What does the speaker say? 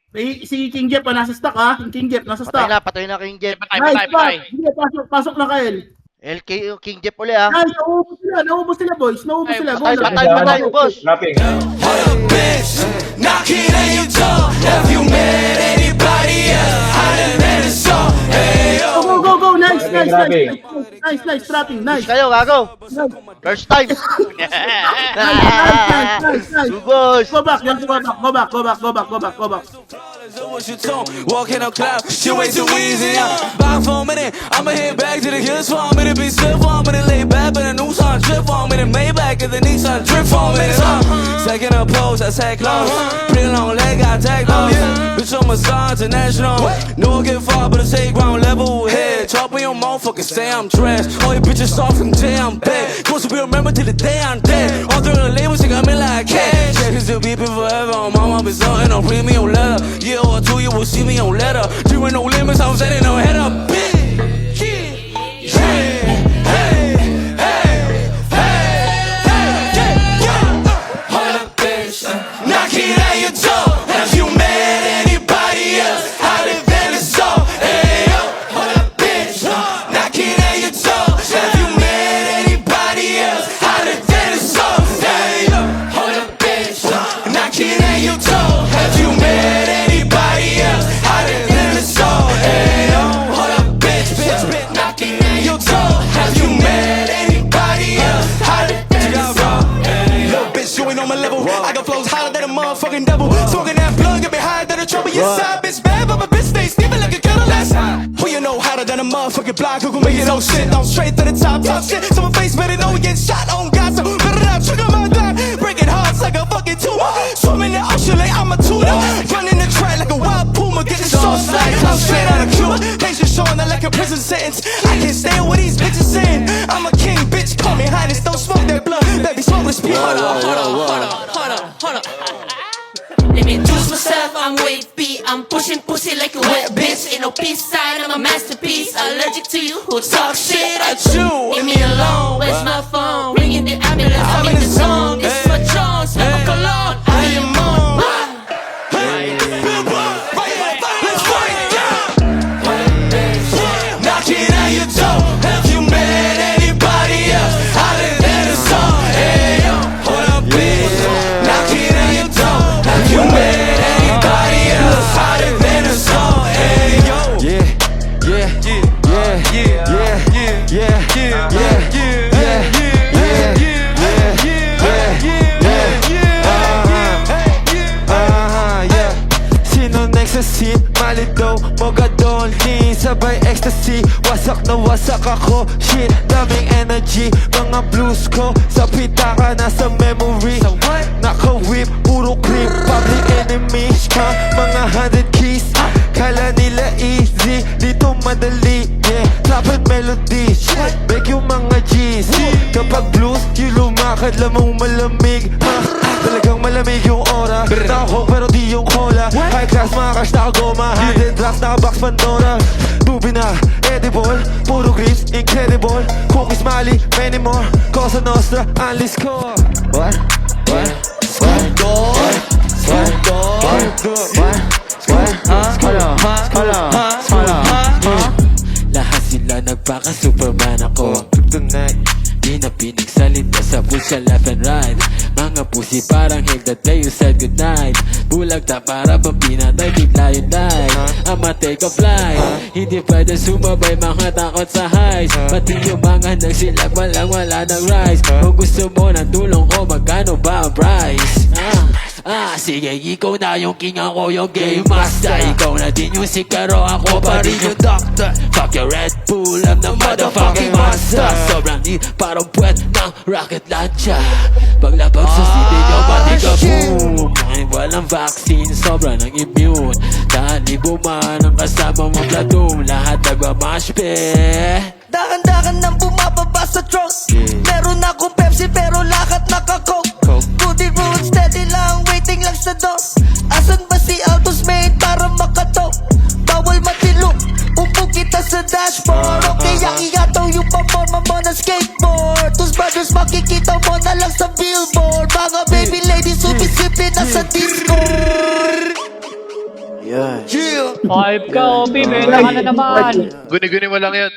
Si King Jeff nasa stock ha. Yung King Jeff nasa stock. Patay na King Jeff. Nice, sige, pasok na Kael. LK King Jeff uli ah. Nice, naubos sila boys. Naubos sila. Patay, boss. Rapping. Knocking at your door. Have you met anybody else? Hotter than a song. Hey, yo. Go. Nice. Trapping. Nice. Kayo, gago. First time. Nice. Boss. Go back. What's your tone? Walking on clouds, shit way too easy. Back for a minute, I'ma head back to the hills for a minute. Be still for a minute, lay back, but a new song drip for a minute. Maybach and the Nissan drip for a minute. Second up pose, I say close. Pretty long leg, I tag long. Bitch, I'm a star international. No get far, but I say ground level head. Chop on your motherfucker, say I'm trash. All your bitches soft from damn bad. Close to be remembered till the day I'm dead. All through the labels, they got me like cash. Check is still beeping forever. On my mom is something on premium leather. Yeah, or two, you will see me on letter. Doing no limits, I'm setting no head up. Knocking at your door. Have you met anybody else? Hotter than a soul. Hey, yo, hold up, bitch. Knocking at your door. Have you met anybody else? Hotter than a soul. Hey, yo, hold up, bitch. Knocking at your door. Have you met anybody else? Hotter than a soul. Hey, yo, hold up, bitch. Knocking at your door. Have you met anybody else? Hotter than a soul. Hey, yo, bitch, you ain't on my level. I got flows hotter than a motherfucking devil. Smoking that blood, get me higher than a trouble. Yes, I bitch bad, but my bitch stay steaming like a kettle last time. Who you know hotter than a motherfucking block? Who can make it all shit? I'm straight to the top shit. So my face better know we get shot on God. So better not trigger my gun. Breaking hearts like a fucking tumor. Swimming in the ocean like I'm a tuna. Running the track like a wild puma. Getting sauce like I'm straight out of Cuba. Patience showing that like a prison sentence. I can't stand what these bitches saying. I'm a king, bitch, call me highness. Don't smoke that blood, baby, smoke the speed. Hold up. Let me introduce myself, I'm Wave B. I'm pushing pussy like a wet bitch. Ain't no peace sign, I'm a masterpiece. Allergic to you who talk shit at you. Leave me alone, where's my phone? Ringing the ambulance, I'm in the zone. This is my Jones, smell my cologne. I am on. Knocking at your door. Have you met anybody else? Hotter than a song. Hey, yo, hold up, bitch. Knocking at your door. Have you met anybody else? Hotter than a song. Hey, yo. Sino next sa scene? Malito, mogadol, di sabay ecstasy. Wasak na wasak ako, shit, daming energy. Mga blues ko, sa pitaka nasa memory. Naka-whip, puro creep, public enemy. Mga 100 keys, kala nila easy. Dito madali, yeah, trap and melody. Beg yung mga G's. Kapag blues, yung lumakad lamang malamig. Talagang malamig yung aura. Nako pero di yung cola. High class mga cash nakagoma. Hidden tracks nakabox Pandora. Tubi na, edible, puro grips, incredible. Cookies Mali, many more. Cosa Nostra, ang list ko. What? Lahat sila nagpaka-superman ako. Tonight, Di na pinagsalita sa push left and right. Mga pussy parang hell that day you said goodnight. Bulag ta para bang pinatay, bigla yung light. I'ma take a flight. Hindi pwede sumabay, mga takot sa highs. Pati yung mga nagsilag, wala ng rise. Kung gusto mo ng tulong ko, magkano ba ang price? Sige, ikaw na yung king, ako yung game master. Ikaw na din yung sikaro, ako pa rin yung doctor. Fuck your Red Bull, I'm the motherfucking monster. Sobrang di parang puwet ng rocket launcher. Paglapag sa city nyo, pati ka boom. Kahit walang vaccine, sobrang ng immune. Talibo man ang kasama mong platoon. Lahat nagmamash pe. Dahan-dahan nang bumababa sa truck. Meron akong Pepsi pero lahat naka-coke. Goody road, steady lang, waiting lang sa door. Asan ba si Altos main para makatok? Bawal matilo, upo kita sa dashboard. Okay, ang iyataw yung paporma mo na skateboard. Tus brothers makikita mo na lang sa billboard. Mga baby ladies sumisipin na sa Discord. Yeah. Hype ka, OP, benta ka na naman. Guni-guni mo lang yan.